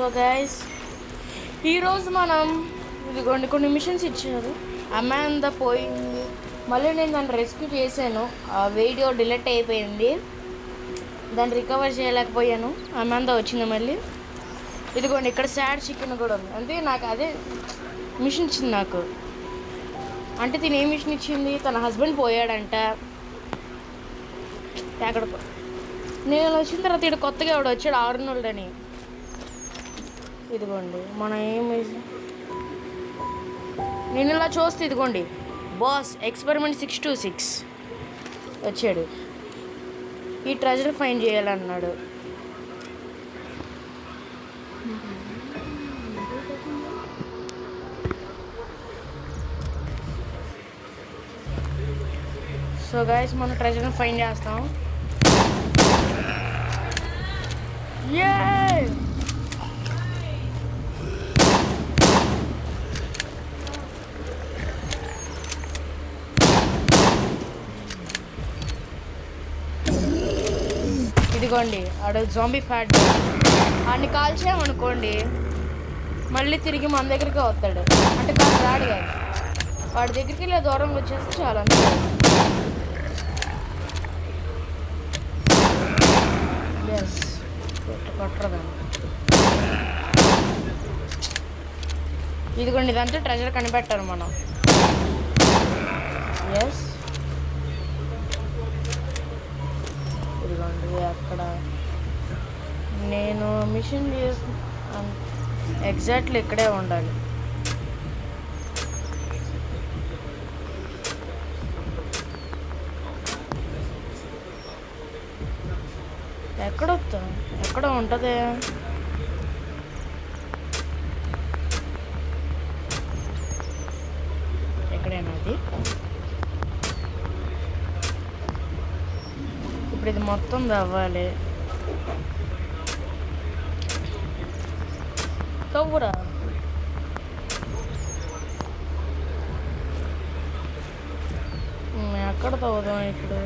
So guys ఈరోజు మనం ఇదిగోండి కొన్ని మిషన్స్ ఇచ్చారు. అమాంద పోయింది, మళ్ళీ నేను దాన్ని రెస్క్యూ చేశాను. ఆ వీడియో డిలీట్ అయిపోయింది, దాన్ని రికవర్ చేయలేకపోయాను. అమాంద వచ్చింది మళ్ళీ. ఇదిగోండి ఇక్కడ సాడ్ చికెన్ కూడా ఉంది. అంటే నాకు అదే మిషన్ ఇచ్చింది నాకు. అంటే తిని ఏ మిషన్ ఇచ్చింది, తన హస్బెండ్ పోయాడంట ఎక్కడికో. నేను వచ్చిన తర్వాత ఇక్కడ కొత్తగా ఎవడు వచ్చాడు ఆరునోళ్ళని. ఇదిగోండి మన ఏమి నేను ఇలా చూస్తే ఇదిగోండి బాస్ ఎక్స్పెరిమెంట్ 626 వచ్చాడు. ఈ ట్రెజర్ ఫైండ్ చేయాలన్నాడు. సో గైస్ మనం ట్రెజర్ని ఫైండ్ చేస్తాం. ఇదిగోండి ఆడు జాంబీ ఫ్యాట్. వాడిని కాల్చామనుకోండి మళ్ళీ తిరిగి మన దగ్గరికి వస్తాడు. అంటే కాదు రాడు కాదు, వాడి దగ్గరికి ఇలా దూరంగా వచ్చేస్తే చాలా ఎస్ కొట్టరదాన్ని. ఇదిగోండి ఇదంతా ట్రెజర్ కనిపెట్టారు మనం. ఎస్ ఇదిగోండి అక్కడ నేను మిషన్ చేసి ఎగ్జాక్ట్లీ ఇక్కడే ఉండాలి. ఎక్కడ ఉంటుంది. ఎక్కడైనా అది ఇప్పుడు ఇది మొత్తం తవ్వాలి. తవ్వురా. ఎక్కడ తవ్వుదాం ఇప్పుడు?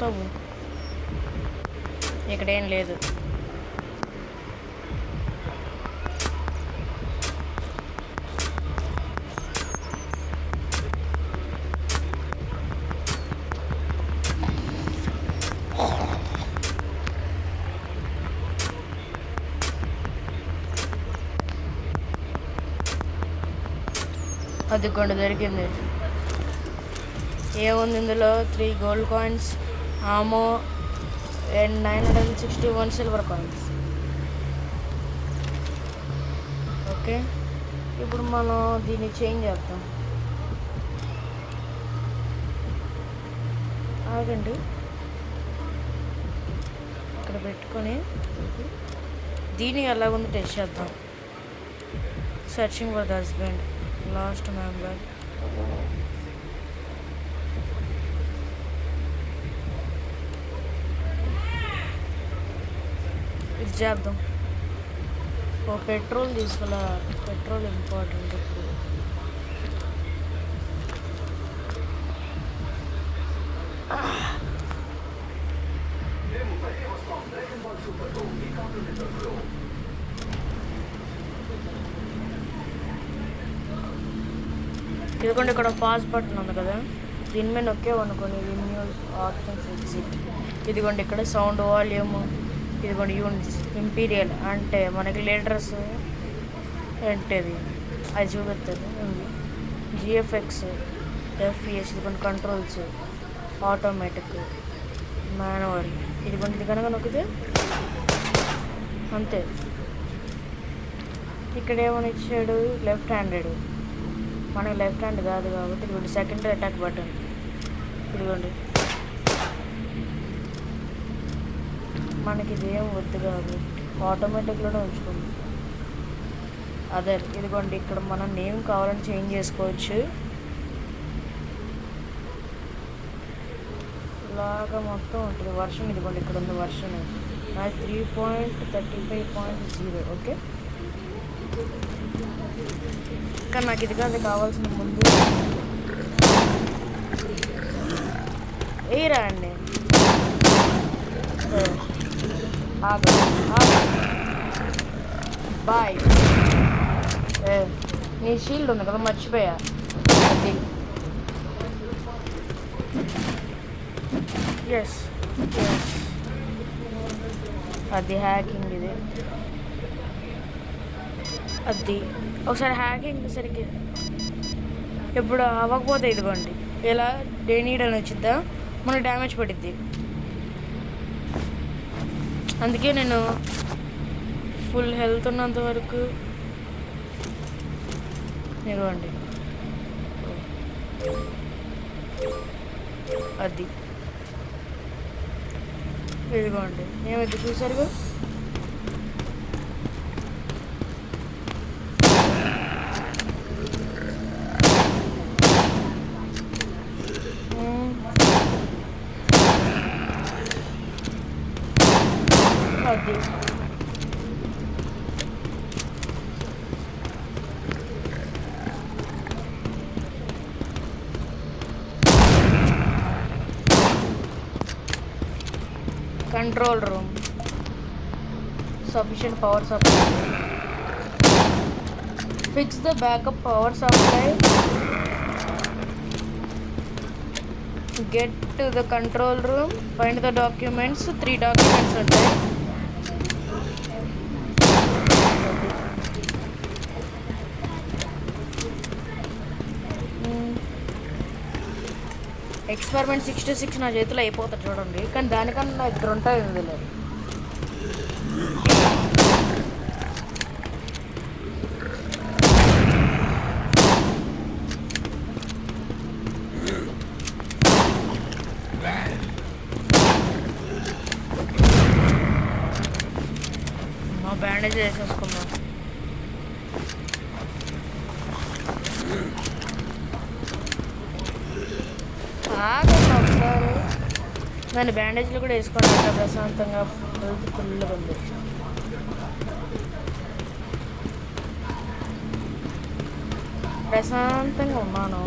తవ్వు. ఇక్కడేం లేదు. అది కొండ దొరికింది. ఏముంది ఇందులో? 3 గోల్డ్ కాయిన్స్, ఆమో అండ్ 961 సిల్వర్ కాయిన్స్. ఓకే ఇప్పుడు మనం దీన్ని చేంజ్ చేద్దాం. ఆగండి, ఇక్కడ పెట్టుకొని దీన్ని ఎలాగుంది టెస్ట్ చేద్దాం. Searching for the husband, last member. ఇది చేద్దాం. పెట్రోల్ తీసుకురా. పెట్రోల్ ఇంపార్టెంట్ ఇప్పుడు. ఇదిగోండి ఇక్కడ పాజ్ బటన్ ఉంది కదా, దీని మీద నొక్కేమనుకోండి న్యూస్ ఆప్షన్స్ ఎగ్జిట్. ఇదిగోండి ఇక్కడ సౌండ్, వాల్యూమ్, ఇదిగోండి యూనిట్స్, ఇంపీరియల్ అంటే మనకి లీటర్స్ ఏంటిది అది చూపిస్తుంది. జిఎఫ్ఎక్స్, ఎఫ్పిఎస్, ఇదిగోండి కంట్రోల్స్, ఆటోమేటిక్, మాన్యువల్. ఇదిగోండి ఇది కనుక నొక్కితే అంతే. ఇక్కడ ఏమని ఇచ్చాడు? Left handed. మనకి లెఫ్ట్ హ్యాండ్ కాదు కాబట్టి ఇదిగోండి సెకండరీ అటాక్ బటన్. ఇదిగోండి మనకి ఇదేం వద్దు కాబట్టి ఆటోమేటిక్లోనే ఉంచుకుంది. అదే ఇదిగోండి ఇక్కడ మనం నేమ్ కావాలని చేంజ్ చేసుకోవచ్చు. ఇలాగా మొత్తం ఉంటుంది. వర్షన్ ఇదిగోండి ఇక్కడ ఉంది వర్షన్. నాకు 3.35.0. ఓకే, కానీ నాకు ఇది కాదు కావాల్సిన ముందు ఏరా అండి. బాయ్. నీ షీల్డ్ ఉంది కదా, మర్చిపోయా. అది ఎస్, అది హ్యాకింగ్. ఇది అది ఒకసారి హ్యాకింగ్ సరికి ఎప్పుడు అవ్వకపోతే ఇదిగోండి ఇలా డేనీడ్ అని వచ్చిద్దా, మనకు డ్యామేజ్ పడిద్ది. అందుకే నేను ఫుల్ హెల్త్ ఉన్నంత వరకు ఇదిగోండి అది ఇదిగోండి ఏమైతే చూసారుగా. అది control room, sufficient power supply, fix the backup power supply, get to the control room, find the documents. 3 documents ఉంటాయి. ఎక్స్పెరిమెంట్ 66 నా చేతిలో అయిపోతుంది చూడండి, కానీ దానికన్నా నా దగ్గర ఉంటాయి ఇందులో. మా బ్యాండేజ్ వేసేసుకుందాం. ఒకసారి దాని బ్యాండేజ్లు కూడా వేసుకోండి, అట్లా ప్రశాంతంగా ఫుల్గా ఉంది. ప్రశాంతంగా ఉన్నాను.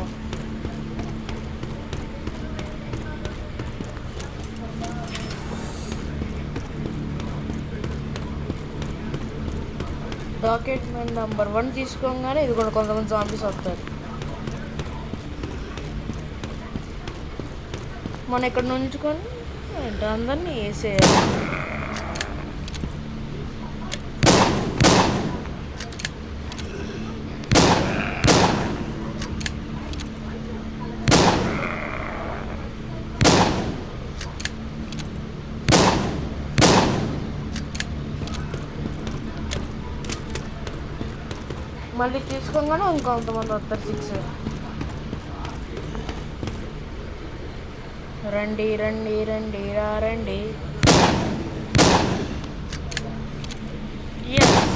డాక్యుమెంట్ నెంబర్ 1 తీసుకోగానే ఇది కూడా కొంతమంది జాంబీస్ వస్తారు. మనం ఇక్కడ నుంచుకొని అందరినీ వేసేయాలి. మళ్ళీ తీసుకోగానే ఇంకొంతమంది వస్తారు. 6 రండి రండి రండి రండి. Yes,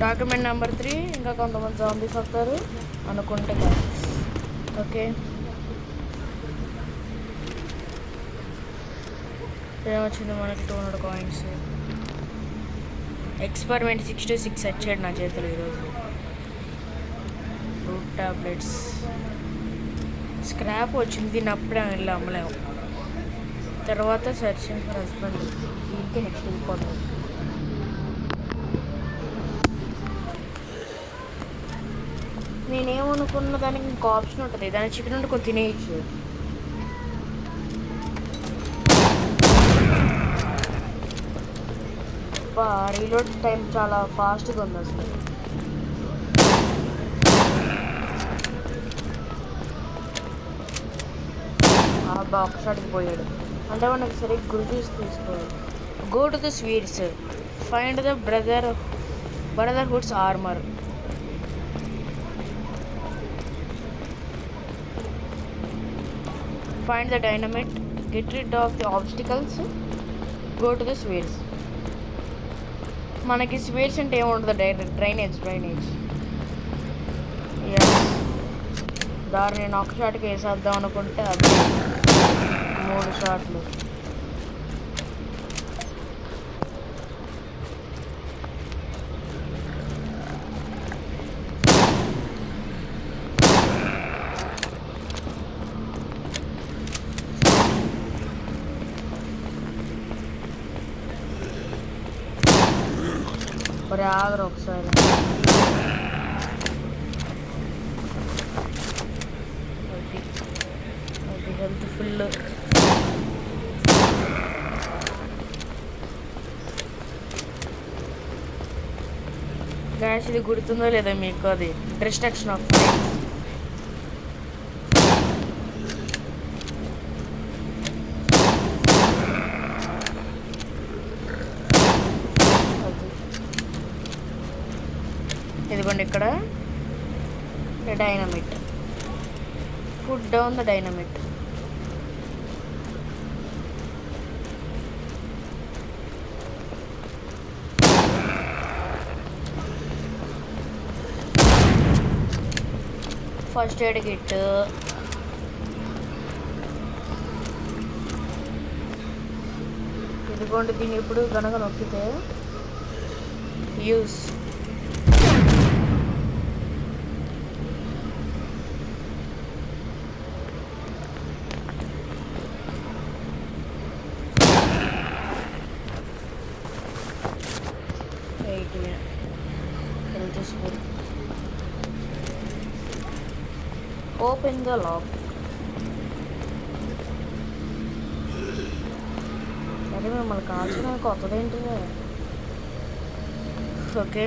document number 3. ఇంకా కొంతమంది జాంబీస్ వస్తారు అనుకుంటే కదా. ఓకే, ఏమొచ్చింది మనకి 200 కాయిన్స్. ఎక్స్పెరిమెంట్ 66 వచ్చాడు నా చేతులు ఈరోజు. రూట్ టాబ్లెట్స్, స్క్రాప్ వచ్చింది. దీన్ని అప్పుడే వెళ్ళి అమ్మలేము. తర్వాత సర్చింగ్ ఫర్ హస్బెండ్. దీనికి నెక్స్ట్ వెళ్ళిపోతుంది. నేనేమనుకున్న దానికి ఇంకో ఆప్షన్ ఉంటుంది, దాని చికెన్ ఉంటే కొంచెం తినేయచ్చు. రీలోడ్ టైం చాలా ఫాస్ట్గా ఉంది అసలు. ఆ బాక్స్ అడిగిపోయాడు అంటే మనకి సరిగ్గా గుర్తు తీసుకోవాలి. Go to the sweets, find the brotherhood's armour. Find the dynamite, get rid of the obstacles, go to the spheres. మనకి స్పేస్ అంటే ఏముంటుంది, డైరెక్ట్ డ్రైనేజ్. దాన్ని నేను ఒక షాట్కి వేసేద్దాం అనుకుంటే అది 3 షాట్లు. మరి ఆగరు ఒకసారి. అది హెల్త్ ఫుల్. గ్యాస్ ఇది గుర్తుందో లేదా మీకు, అది డిస్ట్రక్షన్ ఆఫ్ మైండ్. ఇదిగోండి ఇక్కడ dynamite. Put down the dynamite. First aid kit. ఇదిగోండి దీన్ని ఇప్పుడు గనక నొక్కితే యూస్. Open the lock. అరే మిమ్మల్ని కాల్చిన కొత్తది ఏంటిదే. ఓకే,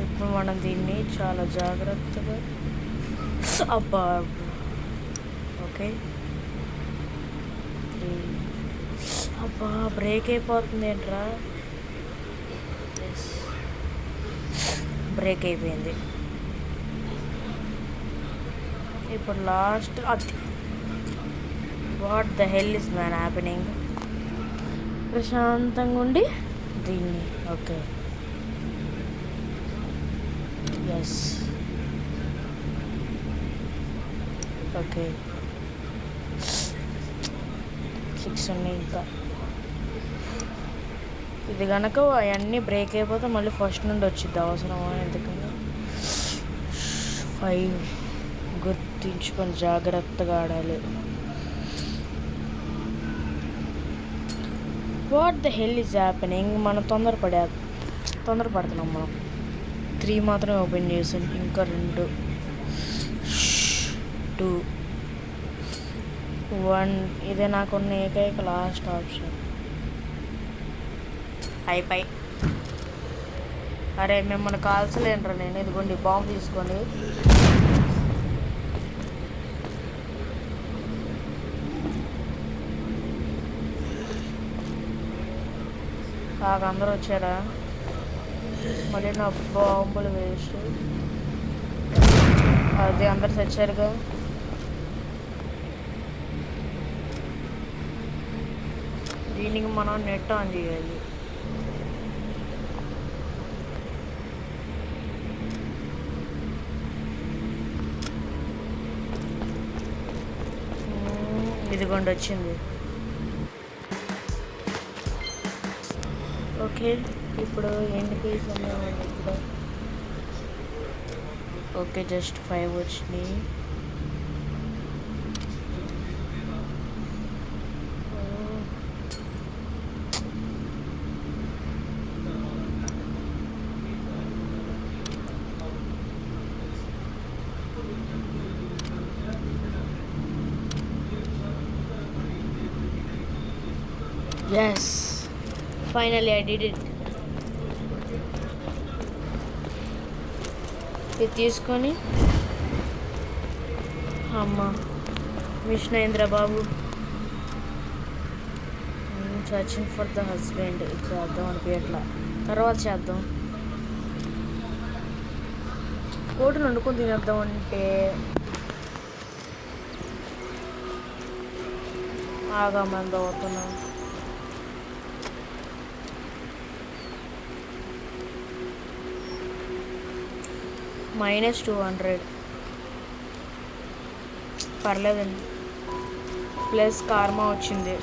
ఇప్పుడు మనం దీన్ని చాలా జాగ్రత్తగా. అబ్బా, ఓకే. అబ్బా, బ్రేక్ అయిపోతుంది ఏంట్రా. బ్రేక్ అయిపోయింది. ఇప్పుడు లాస్ట్ అది. What the hell is man happening. ప్రశాంతంగా ఉండి దీన్ని. Okay, yes. ఓకే, 6 ఉన్నాయి ఇంకా. ఇది కనుక అవన్నీ బ్రేక్ అయిపోతే మళ్ళీ ఫస్ట్ నుండి వచ్చింది. అవసరమా? ఎందుకంటే 5 గుర్తించుకొని జాగ్రత్తగా ఆడాలి. What the hell is happening. మనం తొందరపడుతున్నాం. మనం 3 మాత్రమే ఓపెన్ చేసాం, ఇంకా 2, 2, 1. ఇదే నాకున్న ఏకైక లాస్ట్ ఆప్షన్. అయిపోయి. అరే మిమ్మల్ని కాల్చలేనురా నేను. ఇదిగోండి బాంబు తీసుకోండి. అందరూ వచ్చారా? మళ్ళీ నా బాంబులు వేస్ట్. అదే అందరు తెచ్చారుగా. దీనికి మనం నెట్ ఆన్ చేయాలి. ఇదిగోండి వచ్చింది. ఓకే, ఇప్పుడు ఎన్ని పేజ్ ఉన్నాయండి ఇప్పుడు? ఓకే, జస్ట్ 5 వచ్చినాయి. Yes, finally I did it. ఇది తీసుకొని అమ్మ మిషన్ అయిందిరా బాబు. Searching for the husband. ఇది చేద్దాం అనిపించట్లా, తర్వాత చేద్దాం. కోడిని వండుకొని తినేద్దాం అంటే ఆగామంది అవుతున్నాం. -200 పర్లేదండి. ప్లస్ కార్మా వచ్చింది.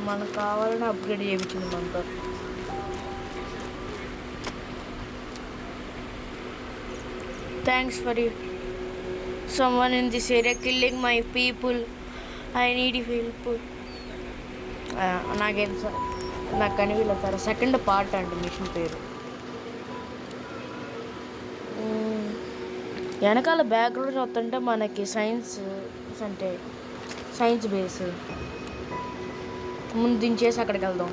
మనకు కావాలని అప్గ్రేడ్ చేయించింది మనతో. Thanks for you someone in this area killing my people, I need help. నాకేం సార్ నాకు కానీ వీళ్ళతారు. సెకండ్ పార్ట్ అండి మిషన్ పేరు. వెనకాల బ్యాక్గ్రౌండ్ వస్తుంటే మనకి సైన్స్ అంటే సైన్స్ బేస్ ముందు దించేసి అక్కడికి వెళ్దాం.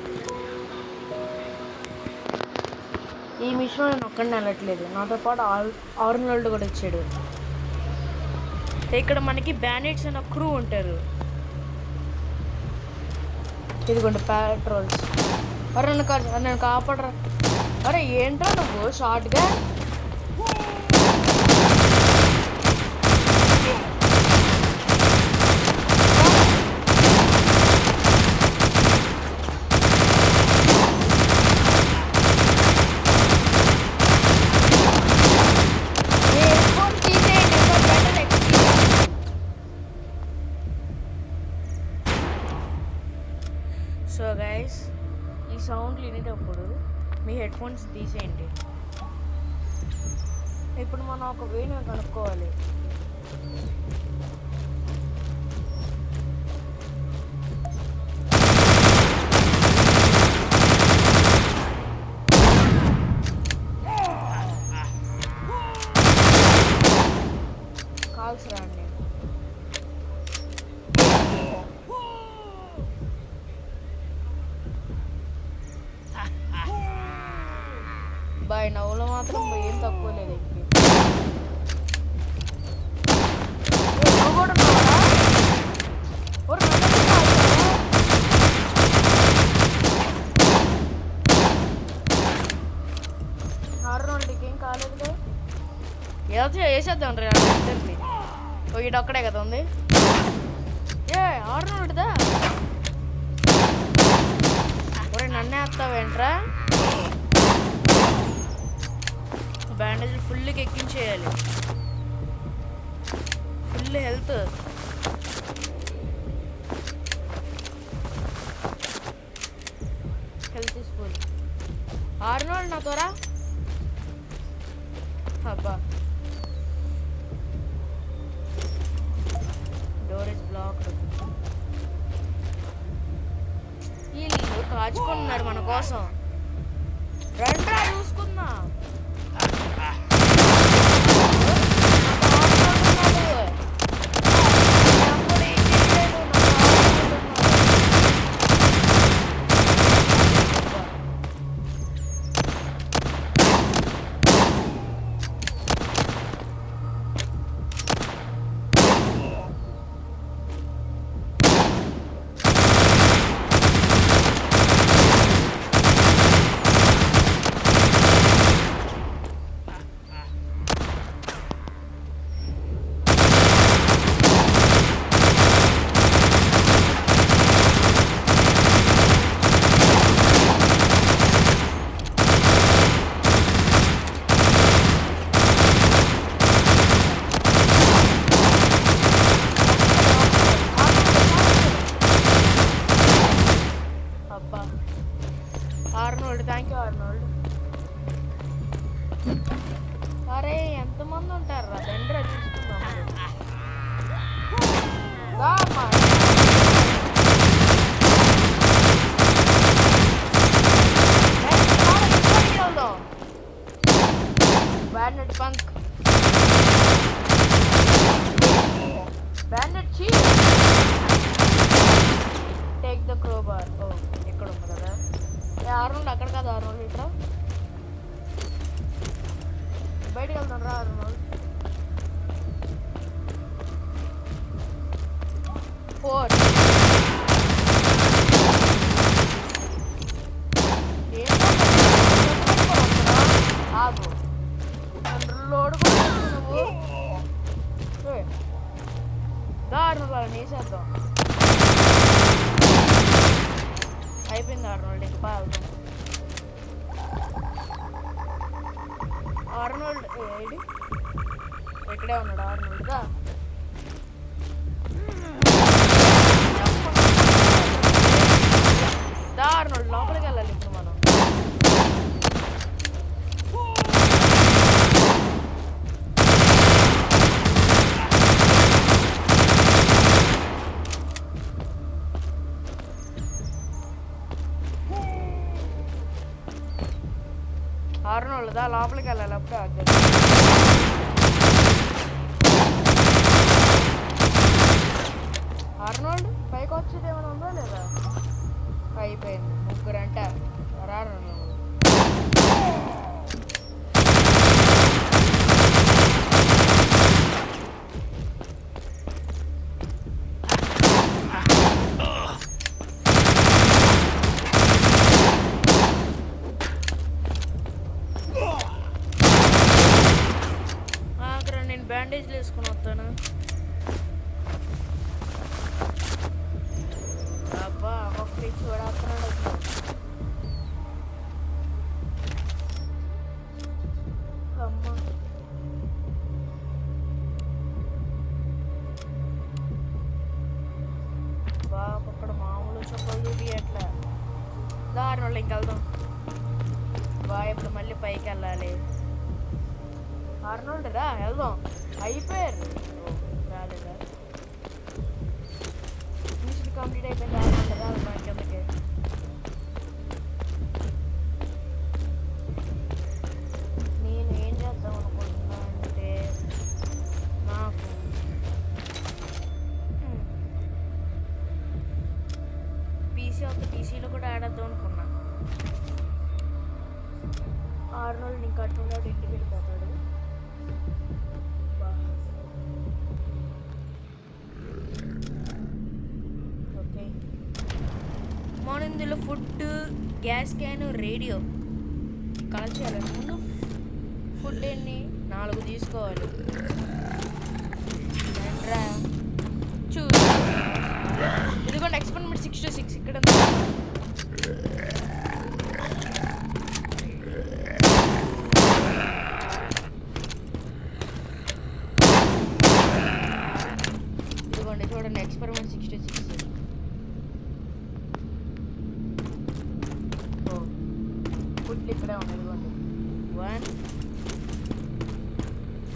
ఈ మిషన్ నేను ఒక్కడిని వెళ్ళట్లేదు, నాతో పాటు ఆర్నోల్డ్ కూడా వచ్చాడు. ఇక్కడ మనకి బ్యానెట్స్ అన్న క్రూ ఉంటారు. ఇదిగోండి పెట్రోల్స్. అరే నన్ను కాపాడరా. అరే ఏంటో నువ్వు షార్ట్గా సో గైస్, ఈ సౌండ్లు వినేటప్పుడు మీ హెడ్ ఫోన్స్ తీసేయండి. ఇప్పుడు మనం ఒక వేణు కనుక్కోవాలి. కాల్స్ రాండి. బాయ్ నవ్వులో మాత్రం ఏం తక్కువ లేదు. ఆర్నోల్డ్కి ఏం కాలేదులే, ఏదో వేసేద్దాం రే ఇద్దరిని. ఇటు ఒక్కడే కదా ఉంది. ఆర్నోల్డ్దా ఒరే నన్నే వేస్తావేంట్రా. బ్యాండేజ్ ఫుల్గా ఎక్కించేయాలి. Full health. Health is full. Arnold నా త్వర. అబ్బా డోర్ ఇస్ బ్లాక్డ్. వీళ్ళు కాచుకున్నారు మన కోసం. రండ్రా చూసుకుందా. Arnold, thank you Arnold. అరే ఎంతమంది ఉంటారు రా తండ్రి చూసుకుందాం. Banded punk, banded chief, take the crowbar. ఓ ఎక్కడ ఉంది కదా. ఆర్నోల్డ్ అక్కడ కాదు. ఆర్నోల్డ్ ఇట్లా బయటకు వెళ్తాను రా. ఆర్నోల్డ్ 4. ఆగు లోడ్ కూడా నువ్వు దారుణాలు వేసేద్దాం. అయిపోయింది ఆర్నోల్డ్, ఇంక బాగా ఆర్నోల్డ్ ఏడి ఇక్కడే ఉన్నాడు ఆర్నోల్డ్గా. ఆర్నోల్డ్ లోపలికి వెళ్ళాలి ఇప్పుడు మనం. ఆర్నోల్డ్దా లోపలికి వెళ్ళాలి అప్పుడు అది. ఆర్నోల్డ్ పైకి వచ్చేది ఏమైనా ఉందో లేదా? అయిపోయింది, ముగ్గురంట రారు. నేను బ్యాండేజ్లు వేసుకుని వస్తాను. అబ్బా ఒక్కటి చూడస్తున్నాడు. అమ్మ బాగా అక్కడ మామూలు చెప్పలు చూపి ఎట్లా దారుణాలు. ఇంకెళ్దాం బాగా ఇప్పుడు మళ్ళీ పైకి వెళ్ళాలి. ఆర్నోల్డ్ రా వెళ్దాం. అయిపోయారు రాలేదా? మిషన్ కంప్లీట్ అయిపోయింది. ఆర్నోల్డ్ రా మనకి ఎందుకే. నేను ఏం చేద్దాం అనుకుంటున్నా అంటే నాకు పీసీలో కూడా ఆడద్దాం అనుకున్నా. ఆర్నోల్డ్ ఇంకా అట్టున్నాడు, ఇంటికి వెళ్ళిపోతాడు. ఓకే మన ఇందులో food, gas can, radio collect చేయాలి. ముందు ఫుడ్ ఎన్ని 4 తీసుకోవాలి. చూడు ఇదిగోండి ఎక్స్పెరిమెంట్ 6 to 6 ఇక్కడ. చూడండి ఎక్స్పెరిమెంట్ 6 to 6. ఫుడ్ ఇక్కడే ఉన్నాయి. ఇదిగోండి 1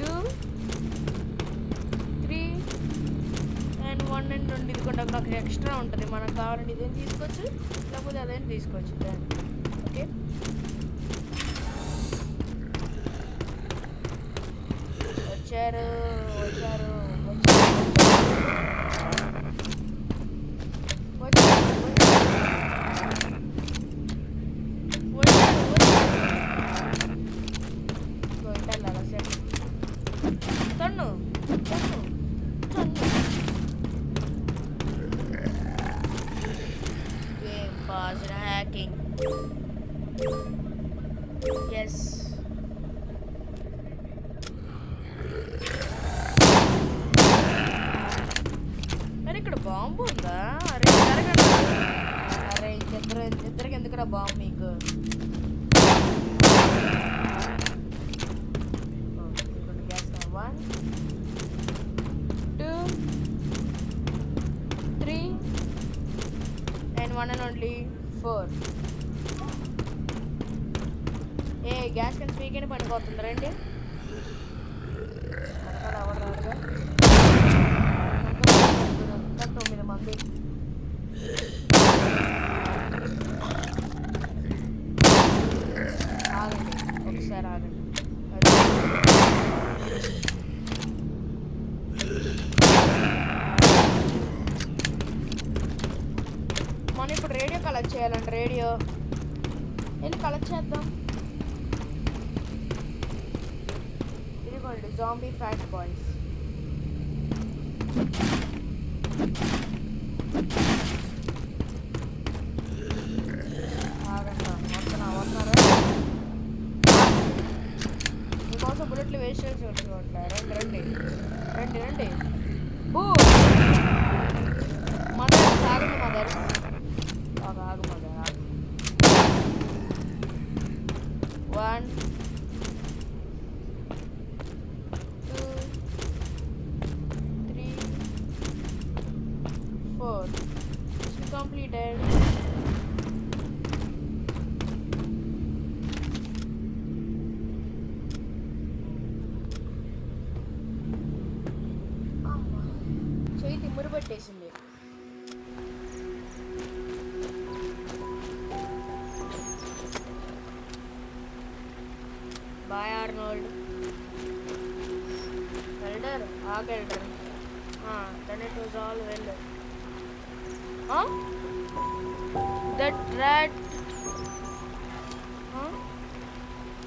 2 3 అండ్ 1 and 2. ఇదిగోండి అక్కడ ఎక్స్ట్రా ఉంటుంది, మనకు కావాలంటే ఇదేం తీసుకోవచ్చు, లేకపోతే అదేం తీసుకోవచ్చు. దాన్ని ఓకే వచ్చారు. Hacking. Yes. అరే ఇక్కడ బాంబు ఉందా? అరే అరే ఇద్దరికి ఎందుకురా బాంబు మీకు? Gas 1 2 3 and 1 and only 4. A gas కన్ స్పీకర్ పనిపోతుంది రండి. ఎవరు రాదుగా. 9 మంది. ఆగండి ఒకసారి ఆగండి. మనం ఇప్పుడు రేడియో కలెక్ట్ చేయాలంటే రేడియో వెళ్ళి కలెక్ట్ చేద్దాం. ఇదిగోండి జాంబీ ఫ్యాట్ బాయ్స్. వేస్ట్ చేసి వచ్చుకుంటా. రండి మదర్ ఆగండి మదర్. ఆగు మదర్ ఆగు. 1 2 3 4 mission completed. చెయ్యి తిమ్మురు పెట్టేసింది. Boy Arnold. Elder elder then it was all well. That rat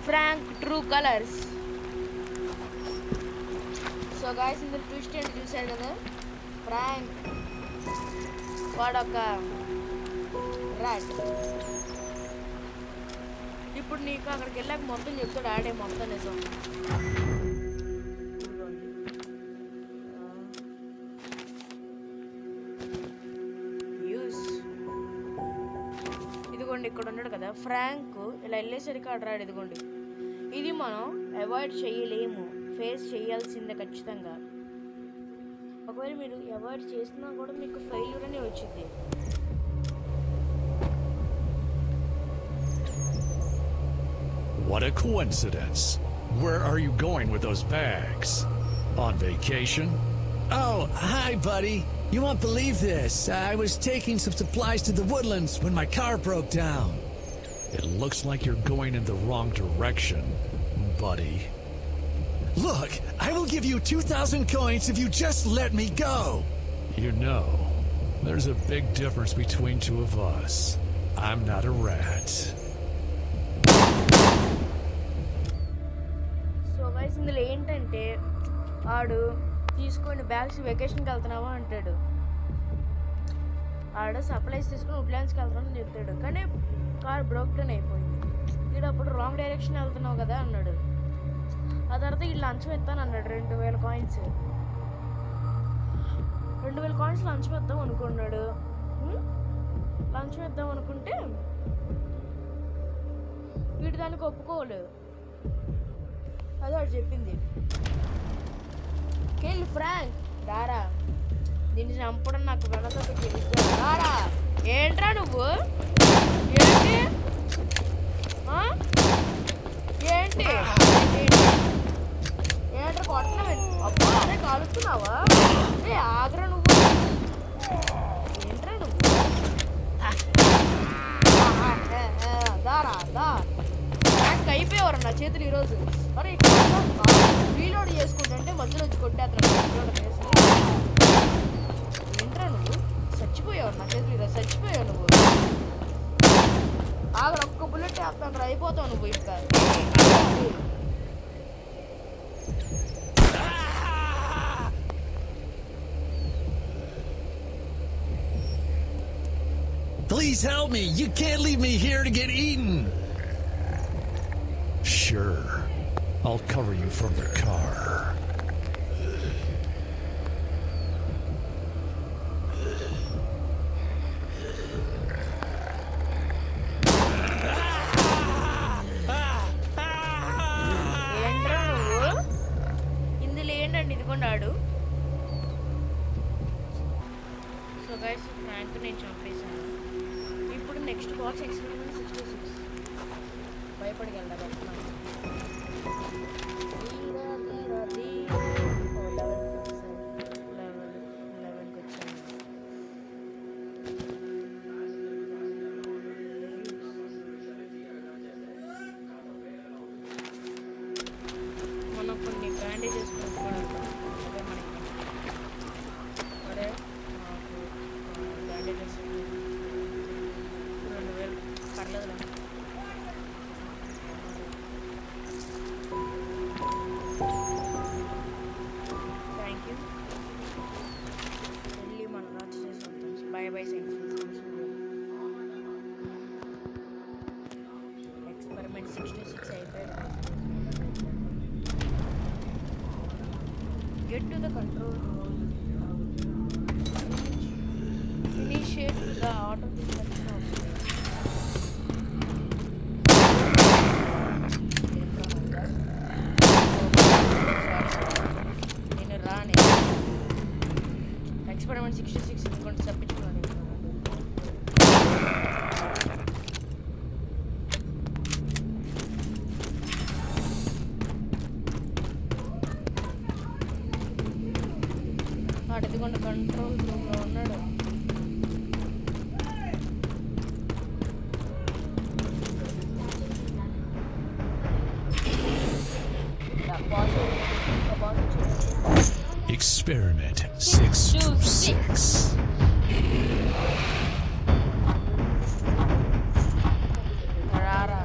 Frank true colors. So guys, in the twist and చూసారు కదా, Frank వాడొక rat. ఇప్పుడు నీకు అక్కడికి వెళ్ళాక మొత్తం చెప్తాడు ఆడే మొత్తం నిజం. ఇదిగోండి ఇక్కడ ఉన్నాడు కదా ఫ్రాంక్, ఇలా వెళ్ళేసరికి ఆడరాడు. ఇదిగోండి ఇది మనం అవాయిడ్ చేయలేము, ఫేస్ చేయాల్సిందే ఖచ్చితంగా. ఒకవేళ మీరు అవాయిడ్ చేసినా కూడా మీకు ఫెయిల్యూర్ అనే వచ్చింది. What a coincidence. Where are you going with those bags? On vacation? Oh, hi, buddy. You won't believe this. I was taking some supplies to the woodlands when my car broke down. It looks like you're going in the wrong direction, buddy. Look, I will give you 2,000 coins if you just let me go. You know, there's a big difference between two of us. I'm not a rat. So guys ఇందులో ఏంటంటే ఆడు తీసుకొని bags వెకేషన్కి వెళ్తున్నావా అంటాడు. ఆడ supplies తీసుకొని ఉడ్లాండ్స్కి వెళ్తున్నామని చెప్తాడు. కానీ కార్ బ్రోక్ డౌన్ అయిపోయింది. వీడు అప్పుడు రాంగ్ డైరెక్షన్ వెళ్తున్నావు కదా అన్నాడు. ఆ తర్వాత వీళ్ళు లంచం ఇస్తాను అన్నాడు. 2,000 కాయిన్స్ 2,000 కాయిన్స్ లంచం ఇద్దాం అనుకున్నాడు. లంచం ఇద్దాం అనుకుంటే వీడు దానికి ఒప్పుకోలేదు. అదే వాడు చెప్పింది. కేల్ ఫ్రాంక్ దారా, నిన్ను చంపడం నాకు వెనక తెలుసు. దారా ఏంట్రా నువ్వు, ఏంటి ఏంటి ఏంట్రా కొట్టడం? అబ్బా అదే కాలుస్తున్నావా? ఆగ్రా నువ్వు, ఏంట్రా నువ్వు? దారా దా అయిపోయేవారు నా చేతులు ఈరోజు. అరే రీలోడ్ చేసుకుంటుంటే మధ్యలో వచ్చి కొట్టేస్తున్నాడు. ఏంట్రా నువ్వు, చచ్చిపోయావు నా చేతులు ఈరోజు, చచ్చిపోయావు నువ్వు. ఆగర ఒక్క బుల్లెట్ వేస్తాను అయిపోతావు నువ్వు ఇంకా. Please help me. You can't leave me here to get eaten. Sure. I'll cover you from the car. ఏంట్రా నువ్వు? ఇందులో ఏంటండి ఇదిగొండాడు. సో గైస్ ఫ్రాంక్ నేను చంపేశాను. ఇప్పుడు నెక్స్ట్ బాక్స్ ఎక్స్పెరిమెంట్ 66. భయపడికి వెళ్ళాలి. మనం కొన్ని బ్యాండేజెస్ కొనుక్కోవడం అదే మనకి. అరే మాకు బ్యాండేజెస్ 2,000 పర్లేదులే. Thank you. వెళ్ళి మనం రాత్రి చేసి బై బై సైన్స్ ఎక్స్పెరిమెంట్ 66 అయిపోయింది. Head to the control room. Initiate the auto destruction option. నేను రాని ఎక్స్పెరిమెంట్ 66 ఇంకొంచెం తప్పించుకున్నాను. అడుగుకుండా కంట్రోల్ రూమ్లో ఉన్నాడు. Experiment 626. రారా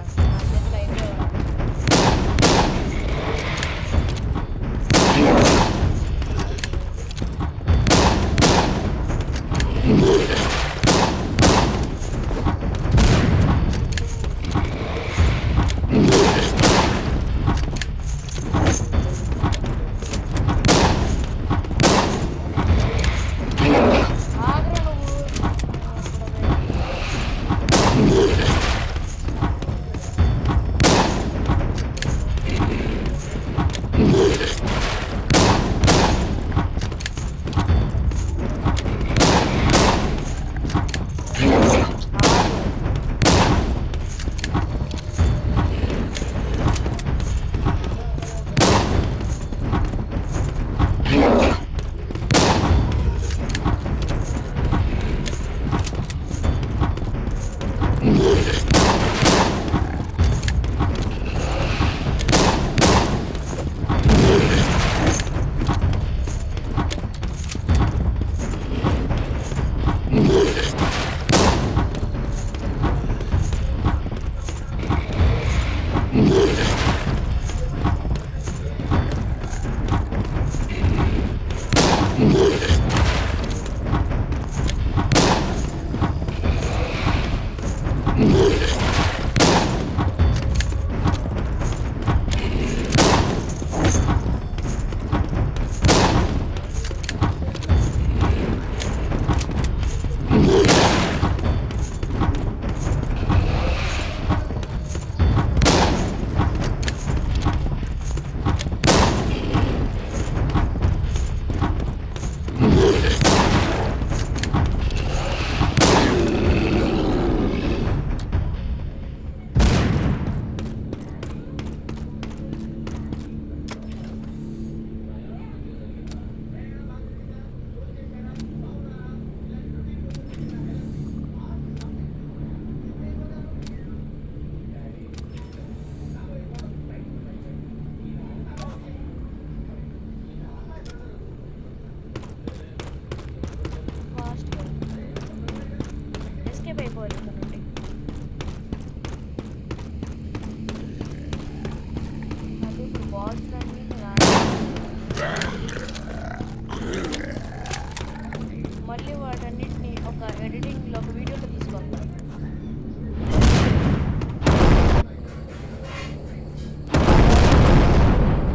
మళ్ళీ వాటన్నిటిని ఒక ఎడిటింగ్లో ఒక వీడియోలో తీసుకొస్తాను.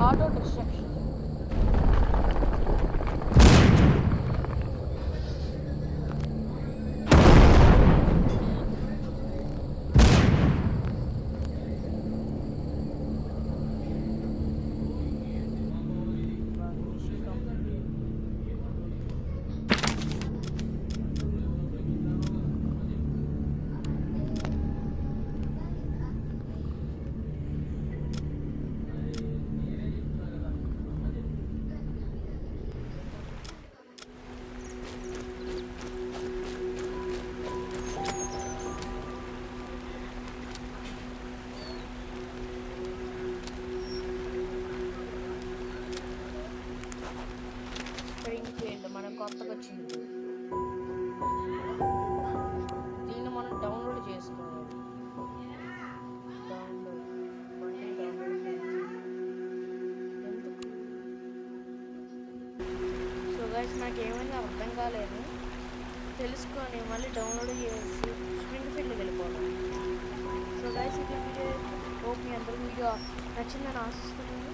ఆటో డిస్ట్రక్షన్ మనం కొత్తగా వచ్చింది. దీన్ని మనం డౌన్లోడ్ చేసుకోవాలి. సో గైస్ నాకు ఏమైనా అర్థం కాలేదు, తెలుసుకొని మళ్ళీ డౌన్లోడ్ చేసి స్ప్రింగ్ఫీల్డ్కి వెళ్ళిపోవాలి. సో గైస్ ఇది వీడియో హోప్ మీ అందరూ వీడియో నచ్చిందని ఆశిస్తున్నాను.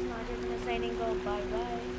నా చెప్పిన సైనింగ్ ఆఫ్. Bye bye.